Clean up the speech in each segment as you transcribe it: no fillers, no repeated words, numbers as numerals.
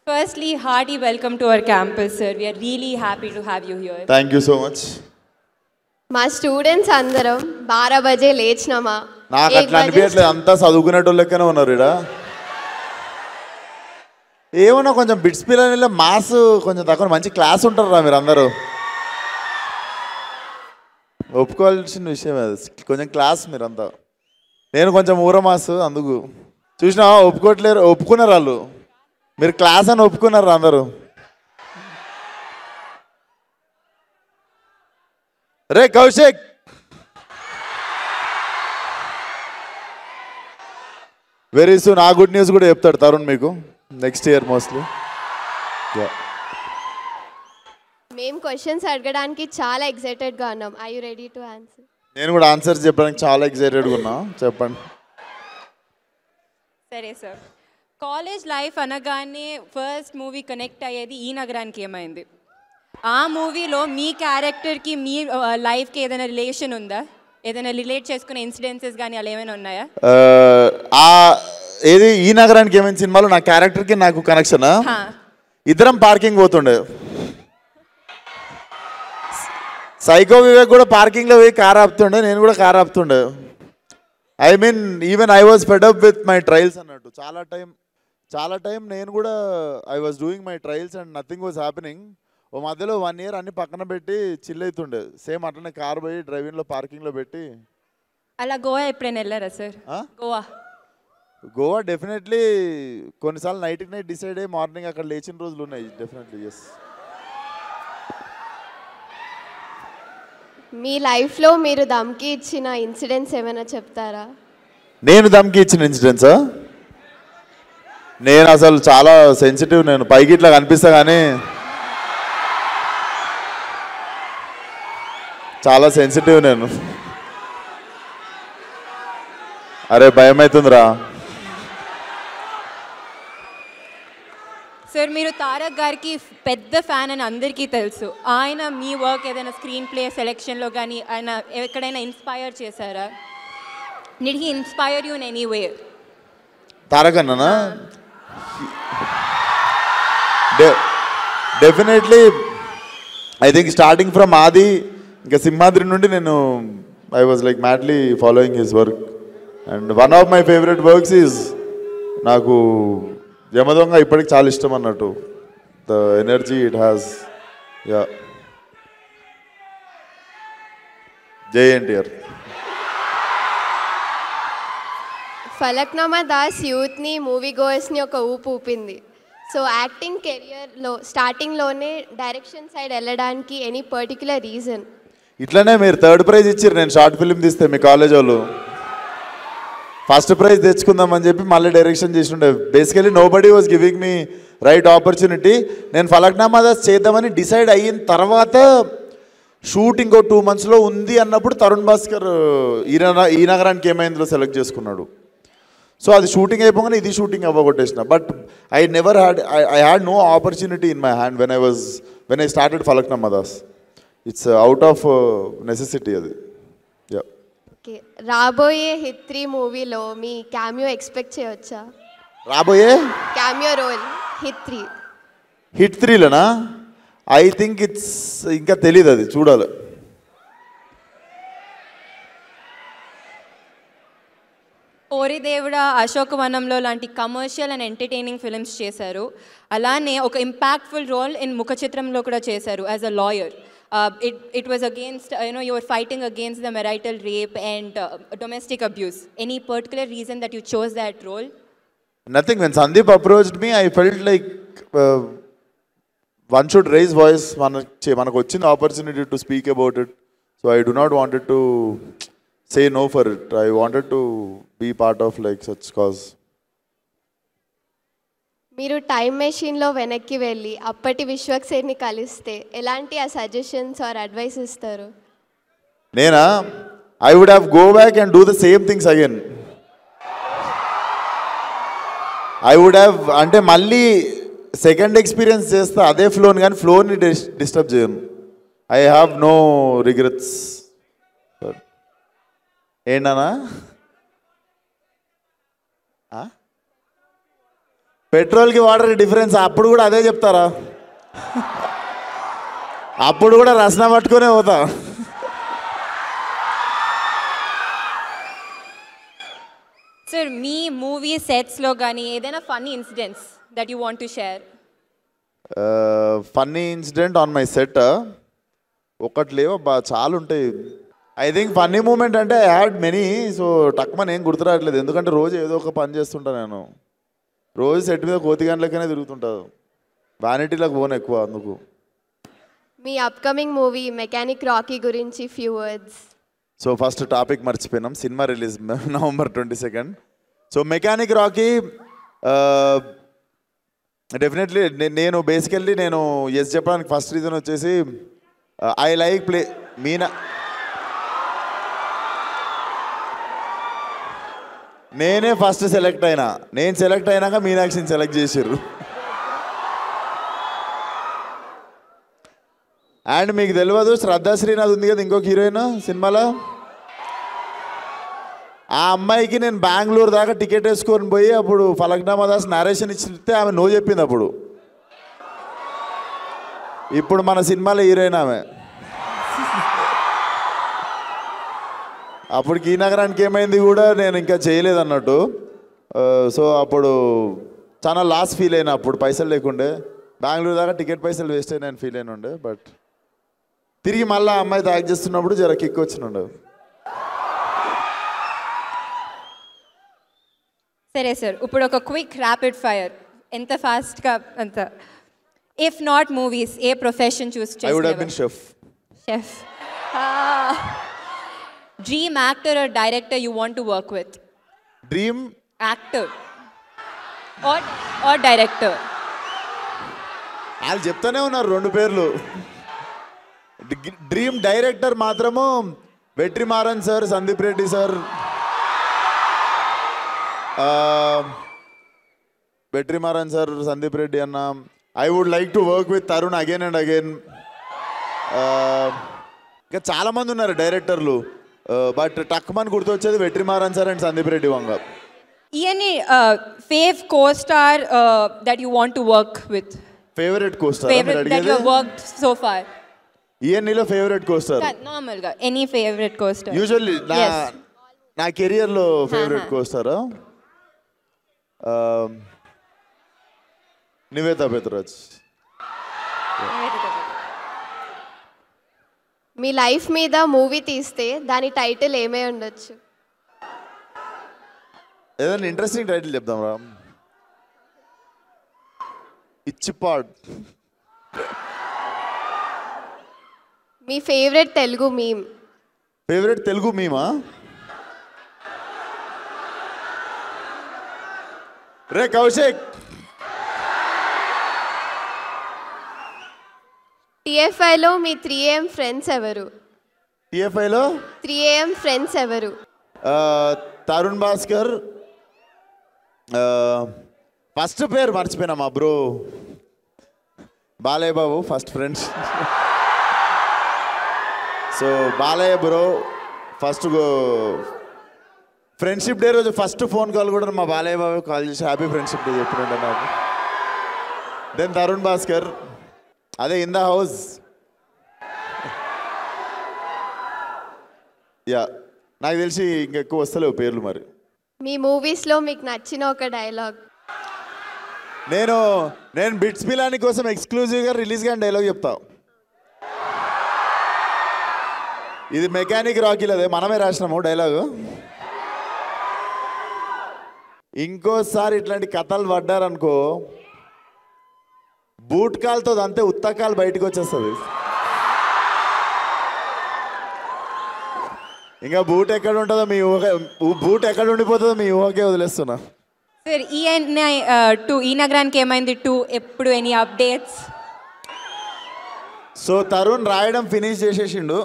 Firstly, hearty welcome to our campus, sir. We are really happy to have you here. Thank you so much. మా students అందరం 12 బజే లేచినామా నాకు అట్లా అనిపించట్లేదు, అంతా చదువుకునేటోళ్ళకనే ఉన్నారు ఇక్కడ. ఏమన్నా కొంచెం బిట్స్ పిల్లల మాస్ కొంచెం తక్కువ, మంచి క్లాస్ ఉంటారా మీరు అందరూ. ఒప్పుకోవాల్సిన విషయం అది, కొంచెం క్లాస్ మీరంతా. నేను కొంచెం ఊర మాస్, అందుకు చూసినా ఒప్పుకోవట్లేరు. ఒప్పుకున్నారు వాళ్ళు, మీరు క్లాస్ అని ఒప్పుకున్నారు అందరూ. రే కౌశిక్, వెరీ సూన్ ఆ గుడ్ న్యూస్ కూడా చెప్తాడు తరుణ్ మీకు నెక్స్ట్ ఇయర్ మోస్ట్లీ. మేము క్వశ్చన్స్ అడగడానికి చాలా ఎక్సైటెడ్గా ఉన్నాం. I you ready to answer? నేను కూడా ఆన్సర్స్ చెప్పడానికి చాలా ఎక్సైటెడ్గా ఉన్నా, చెప్పండి. సరే సార్, కాలేజ్ లైఫ్ అనగానే ఫస్ట్ మూవీ కనెక్ట్ అయ్యేది ఈ నగరానికి ఏమైంది? ఆ మూవీలో మీ క్యారెక్టర్కి మీ లైఫ్కి ఏదైనా రిలేషన్ ఉందా? ఏదైనా రిలేట్ చేసుకునే ఇన్సిడెన్సెస్ కానీ అలా ఏమైనా ఉన్నాయా? ఏది ఈ నగరానికి ఏమైనా సినిమాలో నా క్యారెక్టర్కి నాకు కనెక్షన్. ఇద్దరం పార్కింగ్ పోతుండే, సైకో వివేక్ కూడా పార్కింగ్లో పోయి కార్ ఆపుతుండే, నేను కూడా కార్ ఆపుతుండే. I mean even I was fed up with my trials అన్నట్టు. చాలా టైం నేను కూడా I was doing my trials and nothing was happening. ఓ మధ్యలో 1 year అన్ని పక్కన పెట్టి చిల్ అవుతుండే, సేమ్ అట్లనే కార్ పోయి డ్రైవింగ్లో పార్కింగ్లో పెట్టి. అలా గోవా ఎప్పుడైనా వెళ్ళారా సార్? గోవా డెఫినెట్లీ కొన్నిసార్లు నైట్కి నైట్ డిసైడ్ అయ్యి మార్నింగ్ అక్కడ లేచిన రోజులు ఉన్నాయి, డెఫినెట్లీ. ఎస్. మీ లైఫ్లో మీరు దమ్కి ఇచ్చిన ఇన్సిడెంట్స్ ఏమైనా చెప్తారా? నేను దమ్కి ఇచ్చిన ఇన్సిడెంట్సా? నేను అసలు చాలా సెన్సిటివ్. నేను పైకి ఇట్లా కనిపిస్తా కానీ చాలా సెన్సిటివ్ నేను. అరే భయం అవుతుందిరా. సార్, మీరు తారక్ గారికి పెద్ద ఫ్యాన్ అని అందరికీ తెలుసు. ఆయన మీ వర్క్ ఏదైనా స్క్రీన్ ప్లే సెలెక్షన్లో కానీ ఆయన ఎక్కడైనా ఇన్స్పైర్ చేశారా? Did he inspire you in any way? Tarak అన్ననా? Definitely. I think starting from Aadi ఇంకా సింహాద్రి నుండి నేను I was like madly following his work. And one of my favourite works is నాకు యమదొంగ ఇప్పటికి చాలా ఇష్టం అన్నట్టు. The energy it has. Yeah, Jai NTR. Falaknuma Das యూత్ని, మూవీ గోయర్స్ని ఒక ఊపు ఊపింది. సో యాక్టింగ్ కెరియర్లో స్టార్టింగ్లోనే డైరెక్షన్ సైడ్ వెళ్ళడానికి ఎనీ పర్టిక్యులర్ రీజన్? ఇట్లనే మీరు 3rd ప్రైజ్ ఇచ్చారు నేను షార్ట్ ఫిల్మ్ తీస్తే మీ కాలేజ్ వాళ్ళు. ఫస్ట్ ప్రైజ్ తెచ్చుకుందామని చెప్పి మళ్ళీ డైరెక్షన్ చేసిండే. Basically nobody was giving me right opportunity. నేను ఫలక్నామా దాస్ చేద్దామని డిసైడ్ అయిన తర్వాత షూట్ ఇంకో 2 monthsలో ఉంది అన్నప్పుడు తరుణ్ భాస్కర్ ఈ నగరానికి ఏమైందో సెలెక్ట్ చేసుకున్నాడు. సో అది షూటింగ్ అయిపోగానే ఇది షూటింగ్ అవ్వగొట్టేసిన. But I never had I had no opportunity in my hand when I started Falaknuma Das. It's out of necessity అది. యా. ఓకే, రాబోయే హిట్ 3 మూవీలో మీ క్యామియో ఎక్స్పెక్ట్ చేయవచ్చా? రాబోయే క్యామియో రోల్ హిట్ 3లోనా? ఐ థింక్ ఇట్స్ ఇంకా తెలీదు, అది చూడాలి. ఓరి దేవుడా, అశోకవనంలో లాంటి కమర్షియల్ అండ్ ఎంటర్టైనింగ్ ఫిల్మ్స్ చేశారు. అలానే ఒక ఇంపాక్ట్ఫుల్ రోల్ ఇన్ ముఖ చిత్రంలో కూడా చేశారు as a lawyer. It was against, you were fighting against the marital rape and domestic abuse. Any particular reason that you chose that role? Nothing. When Sandeep approached me, I felt like one should raise voice. Manaku vachinda opportunity to speak about it. So I do not wanted to say no for it. I wanted to be part of like such cause. మీరు time మెషిన్లో వెనక్కి వెళ్ళి అప్పటి విశ్వక్సేన్ని కలిస్తే ఎలాంటి ఆ suggestions are advice ఇస్తారు? నేనా? I would have go back and do the same things again. I would have, అంటే మళ్ళీ సెకండ్ ఎక్స్పీరియన్స్ చేస్తా అదే ఫ్లోని, కానీ ఫ్లోని డిస్టర్బ్ చేయను. I have no regrets. ఏంటన్నా? పెట్రోల్కి వాటర్కి డిఫరెన్స్ అప్పుడు కూడా అదే చెప్తారా? అప్పుడు కూడా రసన పట్టుకునే పోతా. సార్ మీ మూవీ సెట్స్లో కానీ ఏదైనా funny incidents that you want to share? Funny incident on my set ఒకటి లేవు, చాలా ఉంటాయి. ఐ థింక్ ఫన్నీ మూమెంట్ అంటే ఐ హ్యాడ్ మెనీ. సో టక్మన్ ఏం గుర్తురావట్లేదు, ఎందుకంటే రోజు ఏదో ఒక పని చేస్తుంటా నేను. రోజు సెట్ మీద కోతి గంటలకనే తిరుగుతుంటాను, వ్యానిటీలకు పోను ఎక్కువ. అందుకు మీ అప్కమింగ్ మూవీ మెకానిక్ రాకీ గురించి few words. So first topic మర్చిపోయినాం, సినిమా release November 22. So Mechanic Rocky definitely నేను బేసికల్లీ నేను ఎస్ చెప్పడానికి ఫస్ట్ రీజన్ వచ్చేసి ఐ లైక్ ప్లే మీనా. నేనే ఫస్ట్ సెలెక్ట్ అయినా, నేను సెలెక్ట్ అయినాక మీనాక్షిని సెలెక్ట్ చేసారు. అండ్ మీకు తెలియదు, శ్రద్ధా శ్రీనాథ్ ఉంది కదా ఇంకొక హీరోయిన్ సినిమాలో, ఆ అమ్మాయికి నేను బెంగళూరు దాకా టికెట్ వేసుకొని పోయి అప్పుడు ఫలక్నామా దాస్ నరేషన్ ఇచ్చితే ఆమె నో చెప్పింది. అప్పుడు ఇప్పుడు మన సినిమాలో హీరోయిన్ ఆమె. అప్పటికి ఈ నగరానికి ఏమైంది కూడా నేను ఇంకా చేయలేదు అన్నట్టు. సో అప్పుడు చాలా లాస్ ఫీల్ అయినా, అప్పుడు పైసలు లేకుండే, బెంగళూరు దాకా టికెట్ పైసలు వేస్ట్ అయినా ఫీల్ అయిన ఉండే. బట్ తిరిగి మళ్ళీ అమ్మాయి యాక్ట్ చేస్తున్నప్పుడు జర కిక్ వచ్చినుండే. సరే సార్, ఇప్పుడు ఒక క్విక్ ర్యాపిడ్ ఫైర్, ఎంత ఫాస్ట్గా అంత. If not movies, a profession choose I would have been chef. Chef. Dream actor or director you want to work with? Dream actor or director? వాళ్ళు చెప్తానే ఉన్నారు రెండు పేర్లు. డ్రీమ్ డైరెక్టర్ మాత్రము Vetrimaaran sir, Sandeep Reddy sir. Vetrimaaran sir, Sandeep Reddy అన్న. I would like to work with Tarun again and again. ఇంకా చాలామంది ఉన్నారు డైరెక్టర్లు, బట్ టక్మన్ గుర్తొచ్చేది Vetrimaaran sir and Sandeep Reddy Vanga. Any fave co-star that you want to work with? Favourite costar Favorite that you have worked so far? ఈఎన్ఈలో favourite costar Normal ga. Any favorite co-star? Usually Yes. నా కెరియర్లో favourite కోస్టారా నివేతా పెత్రాజ్. మీ life మీద movie తీస్తే దాని title ఏమై ఉండొచ్చు? ఏదైనా ఇంట్రెస్టింగ్ టైటిల్ చెప్దాం రా. ఇచ్చిపాడ్. మీ favourite Telugu meme? Favourite Telugu మీమా? రే కౌశిక్. టీఎఫ్ఐలో మీ 3AM ఫ్రెండ్స్ ఎవరు? టీఎఫ్ఐలో 3AM ఫ్రెండ్స్ ఎవరు? తరుణ్ భాస్కర్. ఫస్ట్ పేరు మర్చిపోయినా, మా bro Balayya Babu first friends. So Balayya bro first friendship day రోజు ఫస్ట్ ఫోన్ కాల్ కూడా మా బాలయ్య బాబు కాల్ చేసి హ్యాపీ ఫ్రెండ్షిప్ డే చెప్తుండే నాకు. దెన్ తరుణ్ భాస్కర్, అదే ఇన్ ద హౌస్. యా, నాకు తెలిసి ఇంకెక్కువ వస్తలేవు పేర్లు. మరి మీ మూవీస్లో మీకు నచ్చిన ఒక డైలాగ్? నేను బిట్స్ పిలాని కోసం ఎక్స్క్లూజివ్గా రిలీజ్ కానీ డైలాగ్ చెప్తా. ఇది మెకానిక్ రాకీలదే, మనమే రాసినాము డైలాగు. ఇంకోసారి ఇట్లాంటి కథలు పడ్డారనుకో, బూట్ కాల్తో అంతే ఉత్తకాలు బయటకు వచ్చేస్తుంది. ఇంకా బూట్ ఎక్కడ ఉంటుందో మీ ఊహ, బూట్ ఎక్కడ ఉండిపోతుందో మీ ఊహకే వదిలేస్తున్నా. సార్ ఈ నగరానికి ఏమైంది 2 ఎప్పుడు ఎనీ అప్డేట్స్? సో తరుణ్ రాయడం ఫినిష్ చేసేసిండు.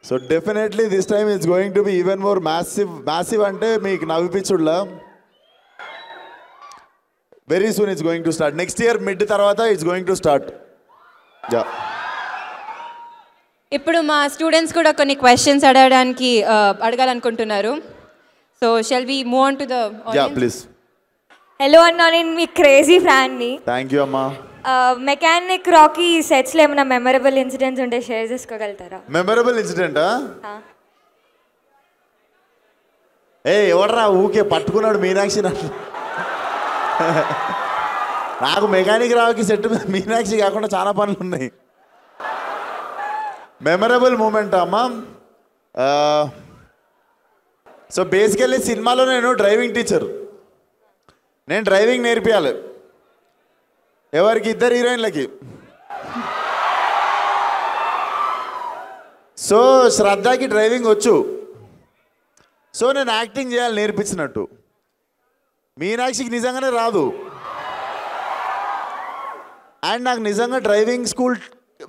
So definitely this time it's going to be even more massive అంటే మీకు నవ్విపించుడ్లా. Very soon it's going to start. Next year mid తర్వాత it's going to start. Yeah. ఇప్పుడు మా స్టూడెంట్స్ కూడా కొన్ని క్వశ్చన్స్ అడగాలనుకుంటున్నారు. So shall we move on to the audience? Yeah please. Hello అన్న, నేను మీ క్రేజీ ఫ్యాన్ని. థ్యాంక్ యూ అమ్మా. మెకానిక్ రాకీ సెట్స్లో ఏమైనా మెమరబుల్ ఇన్సిడెంట్స్ ఉంటే షేర్ చేసుకోగలుగుతారా? మెమరబుల్ ఇన్సిడెంటా? ఎవడరా ఊకే పట్టుకున్నాడు మీనాక్షి నన్ను. నాకు మెకానిక్ రావుకి సెట్ మీద మీనాక్షి కాకుండా చాలా పనులు ఉన్నాయి. మెమరబుల్ మూమెంట్ అమ్మా. సో బేసికల్లీ సినిమాలో నేను డ్రైవింగ్ టీచర్. నేను డ్రైవింగ్ నేర్పియాలి ఎవరికి? 2 హీరోయిన్లకి. సో శ్రద్ధకి డ్రైవింగ్ వచ్చు. సో నేను యాక్టింగ్ చేయాలి నేర్పించినట్టు. మీనాక్షికి నిజంగానే రాదు. అండ్ నాకు నిజంగా డ్రైవింగ్ స్కూల్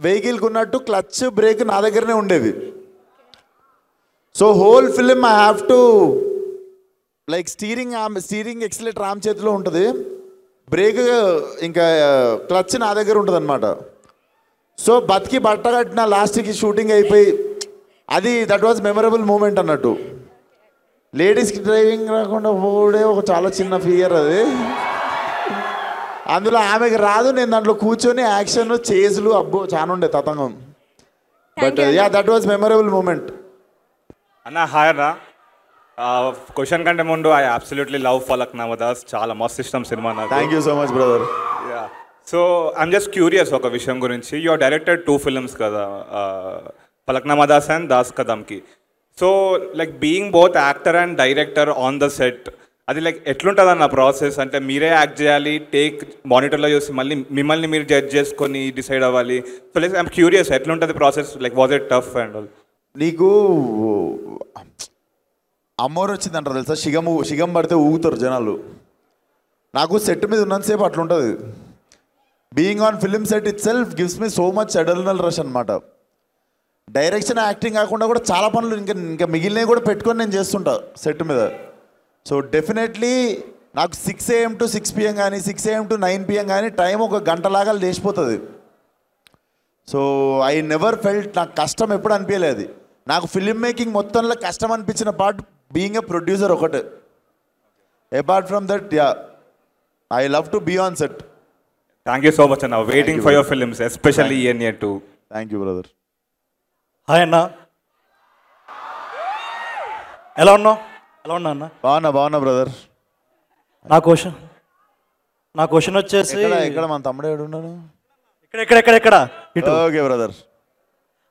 వెహికల్కి ఉన్నట్టు క్లచ్ బ్రేక్ నా దగ్గరనే ఉండేవి. So whole film I have to like steering accelerator ఆమె చేతిలో ఉంటుంది, బ్రేక్ ఇంకా క్లచ్ నా దగ్గర ఉంటుంది అనమాట. సో బతికి బట్ట కట్టిన లాస్ట్కి షూటింగ్ అయిపోయి అది దట్ వాజ్ మెమరబుల్ మూమెంట్ అన్నట్టు. లేడీస్కి డ్రైవింగ్ రాకుండా పోడే ఒక చాలా చిన్న ఫియర్ అది. అందులో ఆమెకి రాదు, నేను దాంట్లో కూర్చొని యాక్షన్ చేజులు అబ్బో చాలా ఉండే తతంగం. But yeah that was memorable moment. అన్న హాయ్ అన్న. క్వశ్చన్ కంటే ముందు I absolutely love Falaknuma Das. చాలా మస్తు ఇష్టం సినిమా నాకు. Thank you so much brother. Yeah so I'm just curious ఒక విషయం గురించి. యూ ఆర్ డైరెక్టెడ్ 2 ఫిల్మ్స్ కదా, ఫలక్నామా దాస్ అండ్ దాస్ కదమ్కి. So like being both actor and director on the set, అది లైక్ ఎట్లుంటుంది అన్న ప్రాసెస్? అంటే మీరే యాక్ట్ చేయాలి, టేక్ మానిటర్లో చూసి మళ్ళీ మిమ్మల్ని మీరు జడ్జ్ చేసుకొని డిసైడ్ అవ్వాలి. సో లైక్ ఐఎమ్ క్యూరియస్ ఎట్లుంటుంది process, like was it tough and all? నీకు అమ్మోరు వచ్చిందంటారు తెలుసా, షిగం పడితే ఊగుతారు జనాలు. నాకు సెట్ మీద ఉన్నంతసేపు అట్లుంటుంది. Being on film set itself gives me so much adrenal rush అనమాట. డైరెక్షన్ యాక్టింగ్ కాకుండా కూడా చాలా పనులు ఇంకా మిగిలినవి కూడా పెట్టుకొని నేను చేస్తుంటా సెట్ మీద. సో డెఫినెట్లీ నాకు 6 AM to 6 PM కానీ 6 AM to 9 PM కానీ టైం ఒక గంటలాగా లేచిపోతుంది. సో ఐ నెవర్ ఫెల్ట్ నాకు కష్టం ఎప్పుడు అనిపించలేదు. నాకు ఫిల్మ్ మేకింగ్ మొత్తంలో కష్టం అనిపించిన పార్ట్ బీయింగ్ ఎ ప్రొడ్యూసర్ ఒకటే. Apart from that yeah I love to be on set. Thank you so much అన్న. Waiting for your films especially ENA 2. Thank you brother. హాయ్ అన్న, ఎలా ఉన్నావు? ఎలా ఉన్నా అన్న? బాగున్నా బ్రదర్. నా క్వశ్చన్ వచ్చేసి ఇక్కడ మన తమ్ముడు ఏడు ఉన్నాను. ఇక్కడ ఓకే బ్రదర్.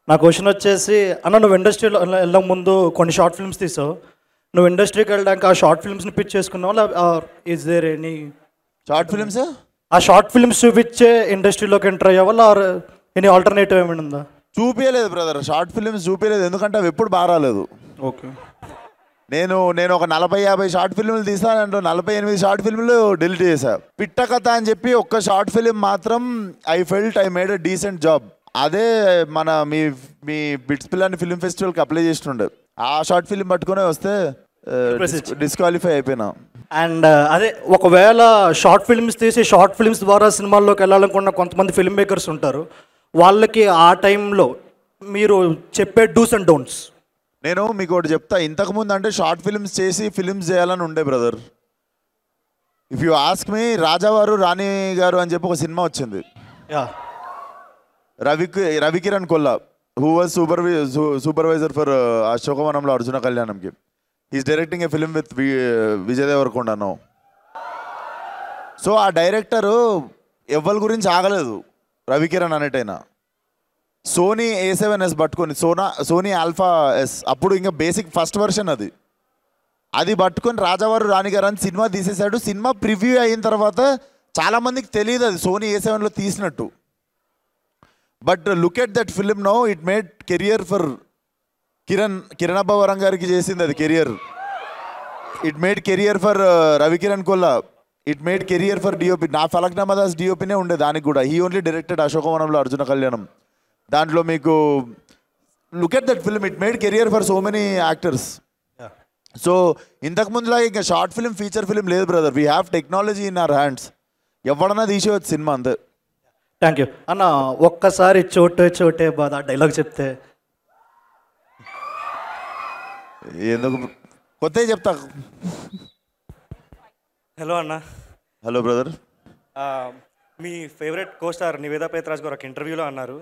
నా క్వశ్చన్ వచ్చేసి అన్న, నువ్వు ఇండస్ట్రీలో వెళ్ళక ముందు కొన్ని షార్ట్ ఫిల్మ్స్ తీసావు. నువ్వు ఇండస్ట్రీకి వెళ్ళడానికి ఆ షార్ట్ ఫిల్మ్స్ని పిచ్ చేసుకున్నావు, is there any short films? ఆ షార్ట్ ఫిల్మ్స్ చూపించే ఇండస్ట్రీలోకి ఎంటర్ అయ్యావా, ఆర్ ఎనీ ఆల్టర్నేటివ్ ఏమైనా ఉందా? చూపించలేదు బ్రదర్, షార్ట్ ఫిల్మ్స్ చూపించలేదు. ఎందుకంటే అవి ఎప్పుడు బాగా రాలేదు. ఓకే. నేను ఒక 40-50 షార్ట్ ఫిల్మ్లు తీసాను, అంటే 48 షార్ట్ ఫిల్మ్లు డిలీట్ చేశా. పిట్ట కథ అని చెప్పి ఒక్క షార్ట్ ఫిల్మ్ మాత్రం I felt I made a decent job. అదే మన మీ బిట్స్ పిల్లని ఫిల్మ్ ఫెస్టివల్కి అప్లై చేస్తుండే. ఆ షార్ట్ ఫిల్మ్ పట్టుకునే వస్తే డిస్క్వాలిఫై అయిపోయినా. అండ్ అదే ఒకవేళ షార్ట్ ఫిల్మ్స్ తీసి షార్ట్ ఫిల్మ్స్ ద్వారా సినిమాల్లోకి వెళ్ళాలనుకున్న కొంతమంది ఫిల్మ్ మేకర్స్ ఉంటారు, వాళ్ళకి ఆ టైంలో మీరు చెప్పే డూస్ అండ్ డోంట్స్? నేను మీకు ఒకటి చెప్తా. ఇంతకుముందు అంటే షార్ట్ ఫిల్మ్స్ చేసి ఫిల్మ్స్ చేయాలని ఉండే brother. If you ask me, Rajavaru Rani Garu అని చెప్పి ఒక సినిమా వచ్చింది. Ravikiran Kolla, who was supervisor for అశోకవనంలో అర్జున కళ్యాణంకి. He's directing a film with Vijay Deverakonda no. సో ఆ డైరెక్టరు ఎవ్వరి గురించి ఆగలేదు, రవికిరణ్ అనేటైనా. సోనీ A7S పట్టుకొని, సోనీ ఆల్ఫా S, అప్పుడు ఇంకా బేసిక్ ఫస్ట్ వర్షన్ అది పట్టుకొని రాజావారు రాణిగారు అని సినిమా తీసేశాడు. సినిమా ప్రివ్యూ అయిన తర్వాత చాలామందికి తెలియదు అది సోనీ A7లో తీసినట్టు. But look at that film no, it made career for Kiran Abbavaram గారికి చేసింది అది career. It made career for Ravikiran Kolla. It made career for DOP. నా ఫలక్నామా దాస్ DOPనే ఉండే దానికి కూడా. హీ ఓన్లీ డైరెక్టెడ్ అశోకవనంలో అర్జున కళ్యాణం. దాంట్లో మీకు look at that film, it made career for so many actors. So ఇంతకుముందులాగా ఇంకా షార్ట్ ఫిల్మ్ ఫీచర్ ఫిల్మ్ లేదు brother. We have technology in our hands. ఎవడన్నా తీసేవచ్చు సినిమా అంతే. థ్యాంక్ యూ అన్న. ఒక్కసారి చోటే బాధ డైలాగ్ చెప్తే. ఎందుకు కొత్తవి చెప్తా. హలో అన్న. Hello brother. మీ favourite costar Niveda Pethuraj గారు ఒక ఇంటర్వ్యూలో అన్నారు,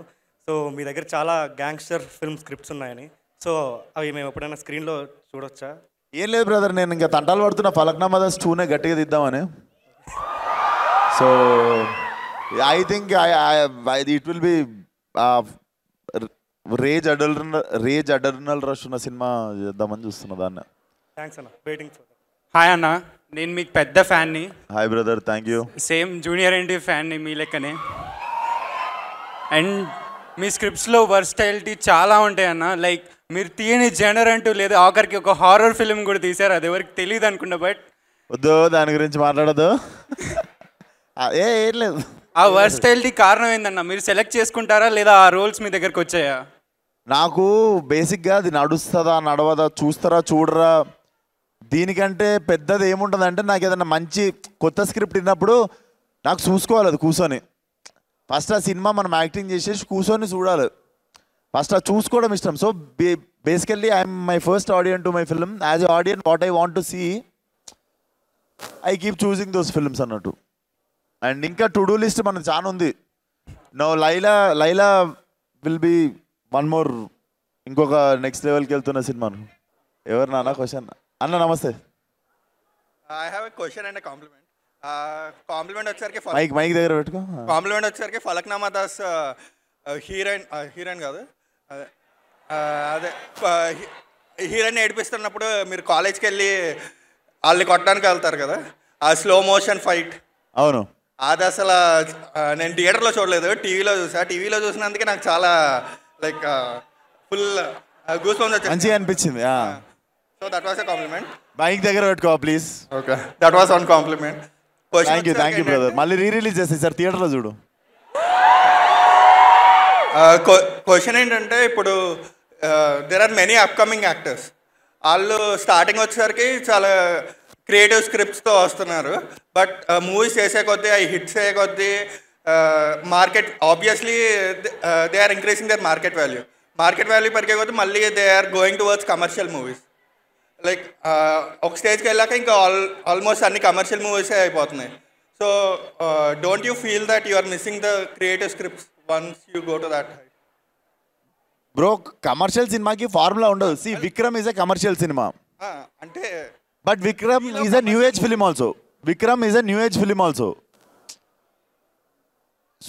సో మీ దగ్గర చాలా గ్యాంగ్స్టర్ ఫిల్మ్ స్క్రిప్ట్స్ ఉన్నాయని. సో అవి మేము ఎప్పుడైనా స్క్రీన్లో చూడొచ్చా? ఏం లేదు బ్రదర్, నేను ఇంకా తంటాలు పడుతున్నా ఫలక్నామా దాస్ 2నే గట్టిగా తీద్దామని. So I think it will be rage adrenaline rush ఉన్న సినిమా చేద్దామని చూస్తున్నా దాన్ని. థ్యాంక్స్ అన్న, వెయిటింగ్ ఫర్. హాయ్ అన్న, నేను మీకు పెద్ద ఫ్యాన్ని. Hi brother, thank you. Same junior ఎన్టీ ఫ్యాన్ని మీ లెక్కనే. అండ్ మీ స్క్రిప్ట్స్లో వర్స్టైలిటీ చాలా ఉంటాయి అన్న. లైక్ మీరు తీయని జనర్ అంటూ లేదు, ఆఖరికి ఒక హారర్ ఫిల్మ్ కూడా తీశారు, అది ఎవరికి తెలియదు అనుకుంటా. బట్ వద్దు దాని గురించి మాట్లాడదు. ఏం లేదు. ఆ వర్స్టైలిటీ కారణం ఏందన్న? మీరు సెలెక్ట్ చేసుకుంటారా లేదా ఆ రోల్స్ మీ దగ్గరకు వచ్చాయా? నాకు బేసిక్గా అది నడుస్తుందా నడవదా, చూస్తారా చూడరా, దీనికంటే పెద్దది ఏముంటుంది అంటే, నాకు ఏదైనా మంచి కొత్త స్క్రిప్ట్ విన్నప్పుడు నాకు చూసుకోవాలి అది కూర్చొని. ఫస్ట్ ఆ సినిమా మనం యాక్టింగ్ చేసేసి కూర్చొని చూడాలి, ఫస్ట్ అది చూసుకోవడం ఇష్టం. So basically I'm my first audience to my film. As a audience what I want to see, I keep choosing those films అన్నట్టు. అండ్ ఇంకా టు డూ లిస్ట్ మనకు చాలా ఉంది. No Laila will be one more, ఇంకొక next లెవెల్కి వెళ్తున్న సినిమాను. ఎవరు నాన్న క్వశ్చన్? అన్న నమస్తే. I have a question and a compliment. Compliment వచ్చేసరికి మైక్ దగ్గర పెట్టుకో. కాంప్లిమెంట్ వచ్చేసరికి ఫలక్నామా దాస్ హీరోయిన్ కాదు, అదే హీరోయిన్ ఏడిపిస్తున్నప్పుడు మీరు కాలేజ్కి వెళ్ళి వాళ్ళని కొట్టడానికి వెళ్తారు కదా, ఆ స్లో మోషన్ ఫైట్. అవును, అది అసలు నేను థియేటర్లో చూడలేదు, టీవీలో చూసా. టీవీలో చూసినందుకే నాకు చాలా లైక్ ఫుల్ గూస్ బంప్స్ వచ్చాయి, మంచిగా అనిపించింది. So that was a compliment. Mic దగ్గర పెట్టుకో please. Okay, that was one compliment. Thank you brother. మళ్ళీ రిలీజ్ చేస్తాయి సార్, థియేటర్లో చూడు. క్వశ్చన్ ఏంటంటే, ఇప్పుడు there are many upcoming actors. వాళ్ళు స్టార్టింగ్ వచ్చేసరికి చాలా క్రియేటివ్ స్క్రిప్ట్స్తో వస్తున్నారు, బట్ మూవీస్ చేసే కొద్దీ అవి హిట్స్ అయ్యే కొద్దీ market obviously they are increasing their market value పెరిగే కొద్దీ మళ్ళీ they are going towards commercial movies. Like ఒక స్టేజ్కి వెళ్ళాక ఇంకా ఆల్మోస్ట్ అన్ని కమర్షియల్ మూవీసే అయిపోతున్నాయి. So don't you feel that you are missing the creative scripts once you go to that height? Bro, commercial సినిమాకి ఫార్ములా ఉండదు. See Vikram is a commercial సినిమా, అంటే but Vikram is a new age film also.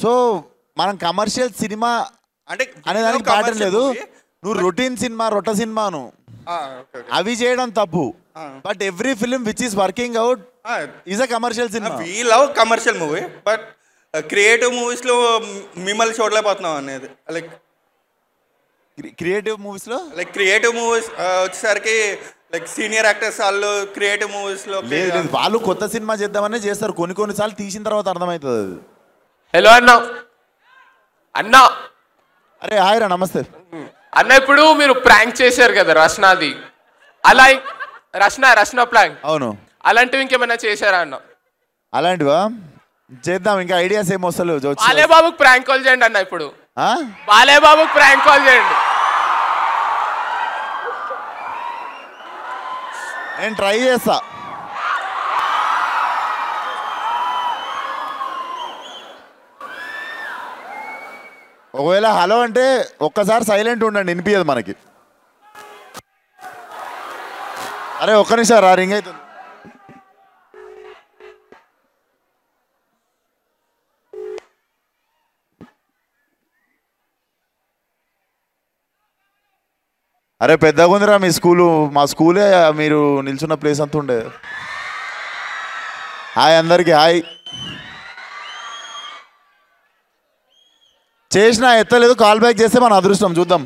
So మనం commercial సినిమా అంటే అనేదానికి pattern లేదు. నువ్వు రొటీన్ సినిమా సినిమాను అవి చేయడం తప్పు, but every film which is working out is a commercial cinema. We love commercial movie, but creative మూవీస్లో మిమ్మల్ని చూడలేకపోతున్నాం అనేది. లైక్ క్రియేటివ్ మూవీస్లో వచ్చేసరికి లైక్ సీనియర్ యాక్టర్స్ వాళ్ళు క్రియేటివ్ మూవీస్లో లేదు, వాళ్ళు కొత్త సినిమా చేద్దామనే చేస్తారు, కొన్నిసార్లు తీసిన తర్వాత అర్థమవుతుంది అది. హలో అన్నా. అరే హాయ్ రా, నమస్తే అన్న. ఇప్పుడు మీరు ప్రాంక్ చేశారు కదా రష్నాది, అలా రష్నా ప్రాంక్, అవును, అలాంటివి ఇంకేమైనా చేశారా అన్న? అలాంటివా చేద్దాం, ఇంకా ఐడియాస్ ఏం వస్తలేవు. బాలేబాబుకి ప్రాంక్ కాల్ చేయండి అన్న. ఇప్పుడు బాలేబాబుకి ప్రాంక్ కాల్ చేయండి. నేను ట్రై చేస్తా. ఒకవేళ హలో అంటే ఒక్కసారి సైలెంట్ ఉండండి, వినిపించదు మనకి. అరే ఒక్క నిమిషం రా, రింగ్ అవుతుంది. అరే పెద్దగా ఉందిరా మీ స్కూలు, మా స్కూలే మీరు నిల్చున్న ప్లేస్ అంతా ఉండే. హాయ్ అందరికీ, హాయ్. చేసినా ఎత్తలేదు, కాల్ బ్యాక్ చేస్తే మన అదృష్టం, చూద్దాం.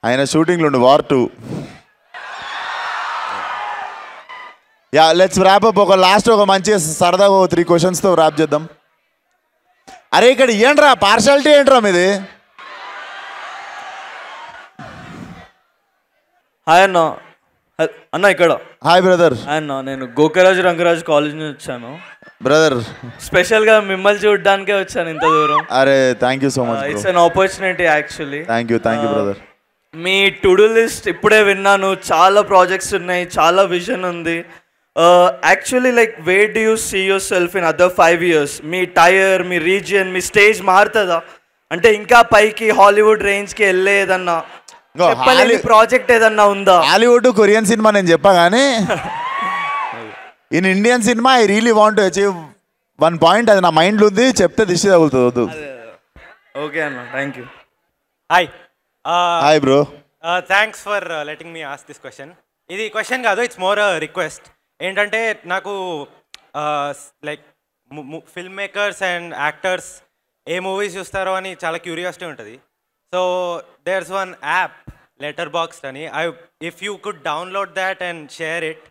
ఆయన షూటింగ్లో ఉండు, war 2. Yeah let's wrap up. ఒక లాస్ట్ ఒక మంచి సరదాగా 3 క్వశ్చన్స్తో ర్యాప్ చేద్దాం. అరే ఇక్కడ ఏంట్రా పార్షాలిటీ ఏంట్రా మీది? హాయ్ అన్న. అన్న ఇక్కడ. Hi brother. హాయ్ అన్న, నేను గోకరాజు రంగరాజు కాలేజ్ నుంచి వచ్చాను బ్రదర్. స్పెషల్గా మిమ్మల్ని చూడడానికే వచ్చాను ఇంత దూరం. అరే thank you so much. It's an opportunity actually. Thank you brother. మీ టు డూ లిస్ట్ ఇప్పుడే విన్నాను, చాలా ప్రాజెక్ట్స్ ఉన్నాయి, చాలా విజన్ ఉంది. Actually like where do you see yourself in other 5 years? మీ టైర్, మీ రీజియన్, మీ స్టేజ్ మారుతుందా? అంటే ఇంకా పైకి హాలీవుడ్ రేంజ్కి వెళ్ళేదన్నా చెప్పలేని ప్రాజెక్ట్ ఏదన్నా ఉందా? హాలీవుడ్ కొరియన్ సినిమా నేను చెప్పా కానీ in Indian cinema I really want to achieve 1 point. అది నా మైండ్లో ఉంది, చెప్తే దిష్టి తగులుతుంది. వద్దు. ఓకే అన్న, thank you. Hi hi bro. Thanks for letting me ask this question. ఇది క్వశ్చన్ కాదు, ఇట్స్ మోర్ రిక్వెస్ట్. ఏంటంటే నాకు like film makers and actors ఏ మూవీస్ చూస్తారో అని చాలా క్యూరియాసిటీ ఉంటుంది. So there's one app letter box అని, if you could download that and share it.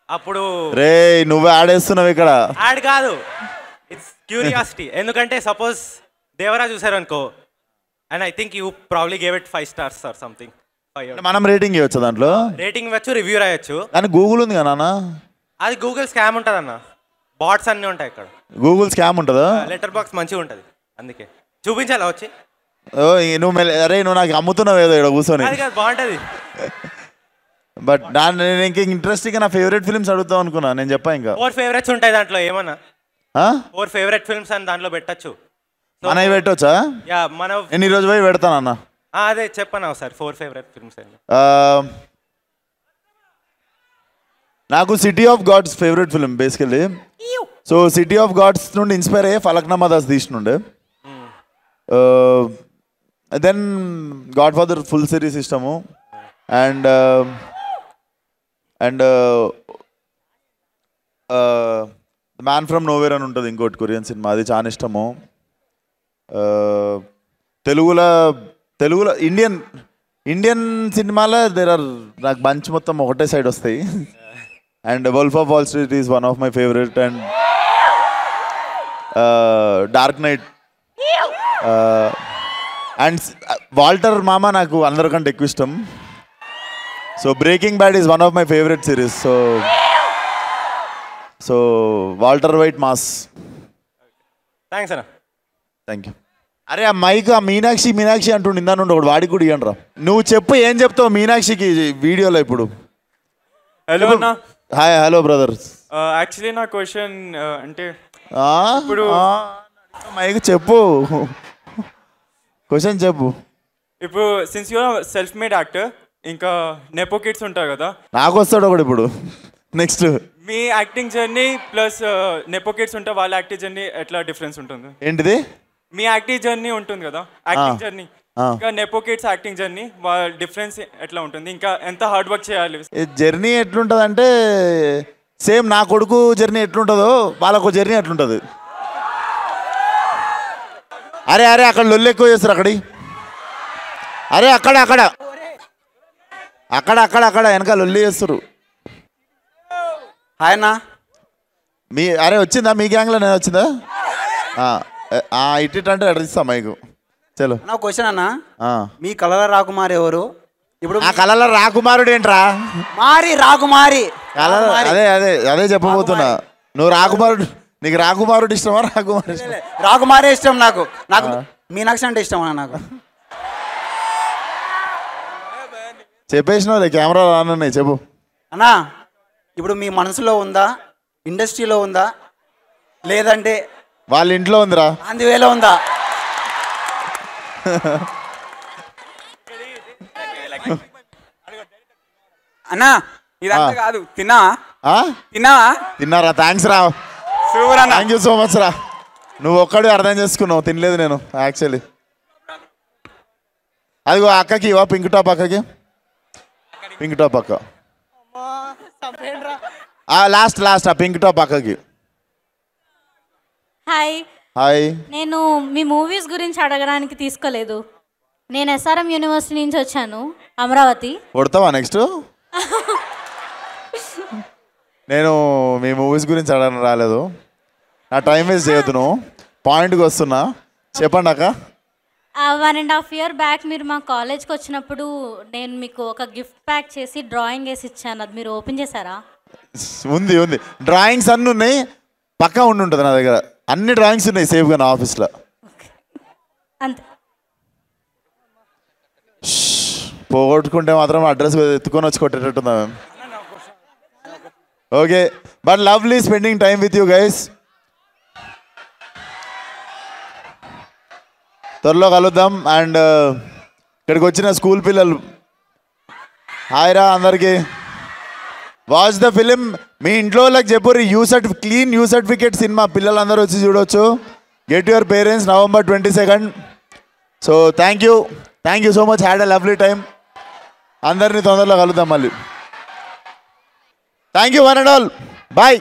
అప్పుడు రే నువ్వే ఆడేస్తున్నావు ఇక్కడ. యాడ్ కాదు, ఇట్స్ క్యూరియాసిటీ. ఎందుకంటే సపోజ్ దేవరా చూసారు అనుకో, and I think you probably gave it 5 stars or something. మనం రేటింగ్ ఇవ్వచ్చు దాంట్లో, రేటింగ్ ఇవ్వచ్చు, రివ్యూ రాయొచ్చు. కానీ గూగుల్ ఉంది కదా నాన్న. అది గూగుల్ స్కామ్ ఉంటుంది అన్న, బాట్స్ అన్నీ ఉంటాయి ఇక్కడ. గూగుల్ స్కామ్ ఉంటుందా? లెటర్ బాక్స్ మంచిగా ఉంటుంది, అందుకే చూపించాలా వచ్చి. నువ్వు అరే నువ్వు నాకు అమ్ముతున్నావు ఏదో ఇక్కడ కూర్చొని. అది కాదు, బాగుంటుంది. బట్ నేను ఇంకా ఇంట్రెస్టింగ్ నా ఫేవరెట్ ఫిల్మ్స్ అడుగుతావు అనుకున్నా. నేను చెప్పా ఇంకా 4 favorites ఉంటాయి దాంట్లో. ఏమన్నా 4 favorite films అని దాంట్లో పెట్టచ్చు. మనవి పెట్టవచ్చా? యా, మన నేను ఈరోజు పోయి పెడతానన్నా. అదే చెప్పనా ఒకసారి 4 favorite films అండి. నాకు City of Gods favourite film basically. So City of Gods నుండి ఇన్స్పైర్ అయ్యే ఫలక్నామా దాస్ తీసినుండే. Then Godfather full series ఇష్టము. అండ్ మ్యాన్ ఫ్రమ్ నోవేర్ అని ఉంటుంది ఇంకోటి కొరియన్ సినిమా, అది చాలా ఇష్టము. తెలుగులో ఇండియన్ సినిమాలో నాకు బంచ్ మొత్తం ఒకటే సైడ్ వస్తాయి. And Wolf of Wall Street is one of my favourite. And Dark Knight and Walter మామ నాకు అందరికంటే ఎక్కువ ఇష్టం. So Breaking Bad is one of my favourite series. So Walter White mass. Thanks అన్న. Thank you. అరే ఆ mic ఆ మీనాక్షి అంటుండే ఇందా నుండి ఒకటి వాడికి కూడా ఇవ్వండి రా. నువ్వు చెప్పు ఏం చెప్తావు మీనాక్షికి వీడియోలో ఇప్పుడు. హలో అన్న. హాయ్. Hello brother. యాక్చువల్లీ నా క్వశ్చన్ అంటే ఇప్పుడు మైక్ చెప్పు, క్వశ్చన్ చెప్పు. ఇప్పుడు since you self made actor, ఇంకా నెపో కిడ్స్ ఉంటారు కదా, నాకు వస్తాడు ఒకటి ఇప్పుడు. నెక్స్ట్ మీ acting journey plus nepo kids ఉంటే వాళ్ళ యాక్టింగ్ జర్నీ ఎట్లా డిఫరెన్స్ ఉంటుంది? ఏంటిది? మీ యాక్టింగ్ జర్నీ ఉంటుంది కదా, యాక్టింగ్ జర్నీ, ఇంకా నెపో కిడ్స్ యాక్టింగ్ జర్నీ, వాళ్ళ డిఫరెన్స్ ఎట్లా ఉంటుంది? ఇంకా ఎంత హార్డ్ వర్క్ చేయాలి? జర్నీ ఎట్లుంటుంది అంటే సేమ్ నా కొడుకు జర్నీ ఎట్లుంటుందో వాళ్ళకు జర్నీ ఎట్లుంటుంది. అరే అక్కడ లొల్లు ఎక్కువ చేస్తారు అక్కడి. అరే అక్కడ వెనక లొల్లి చేస్తారు. హాయ్ అన్న. అరే వచ్చిందా మీ గ్యాంగ్లో? నేను వచ్చిందా? ఇట్ అంటే అడిగిస్తా మైకు. చలో నా క్వశ్చన్ అన్న, మీ కళల రాకుమారి ఎవరు? ఇప్పుడు ఆ కళల రాకుమారుడు ఏంట్రా? రాకుమారి అదే చెప్పబోతున్నా. నువ్వు రాకుమారుడు, నీకు రాకుమారుడు ఇష్టమా? రాకుమారే ఇష్టం. నాకు మీనాక్షి అంటే ఇష్టం అన్న. నాకు చెప్పేసినావులే, కెమెరా రానున్నాయి. చెప్పు అన్నా. ఇప్పుడు మీ మనసులో ఉందా, ఇండస్ట్రీలో ఉందా, లేదంటే వాళ్ళ ఇంట్లో ఉందిరా, అందువేలో ఉందా? అన్నా ఇదంతా కాదు, తిన్నారా? థ్యాంక్స్ రా, థ్యాంక్ యూ సో మచ్ రా. నువ్వు ఒక్కడే అర్థం చేసుకున్నావు, తినలేదు నేను యాక్చువల్లీ. అదిగో అక్కకి ఇవా, పింక్ టాప్ అక్కకి, పింక్ టాప్ అక్క లాస్ట్ ఆ పింక్ టాప్ అక్కకి. హాయ్. నేను మీ మూవీస్ గురించి అడగడానికి తీసుకోలేదు. నేను SRM యూనివర్సిటీ నుంచి వచ్చాను, అమరావతి. కొడతావా నెక్స్ట్? నేను మీ మూవీస్ గురించి అడగడం రాలేదు, నా టైం వేస్ట్ చేయొద్దు. నువ్వు పాయింట్కి వస్తున్నా, చెప్పండి అక్క. 1.5 year బ్యాక్ మీరు మా కాలేజ్కి వచ్చినప్పుడు నేను మీకు ఒక గిఫ్ట్ ప్యాక్ చేసి డ్రాయింగ్ వేసి ఇచ్చాను, అది మీరు ఓపెన్ చేశారా? ఉంది డ్రాయింగ్స్ అన్నీ ఉన్నాయి, పక్కా ఉంటుంది నా దగ్గర. అన్ని డ్రాయింగ్స్ ఉన్నాయి సేఫ్గా నా ఆఫీస్లో. అంతే. పోగొట్టుకుంటే మాత్రం అడ్రస్ ఎత్తుకొని వచ్చి కొట్టేటట్టుందా ma'am? Okay, but lovely spending time with you guys. త్వరలో కలుద్దాం. అండ్ ఇక్కడికి వచ్చిన స్కూల్ పిల్లలు హాయ్ రా అందరికీ. Watch the film. మీ ఇంట్లో వాళ్ళకి చెప్పుర్రి క్లీన్ యూ సర్టిఫికేట్ సినిమా పిల్లలందరూ వచ్చి చూడవచ్చు. Get your parents November 22nd. So thank you so much. Had a lovely time. అందరినీ తొందరలో కలుద్దాం మళ్ళీ. Thank you one and all. Bye.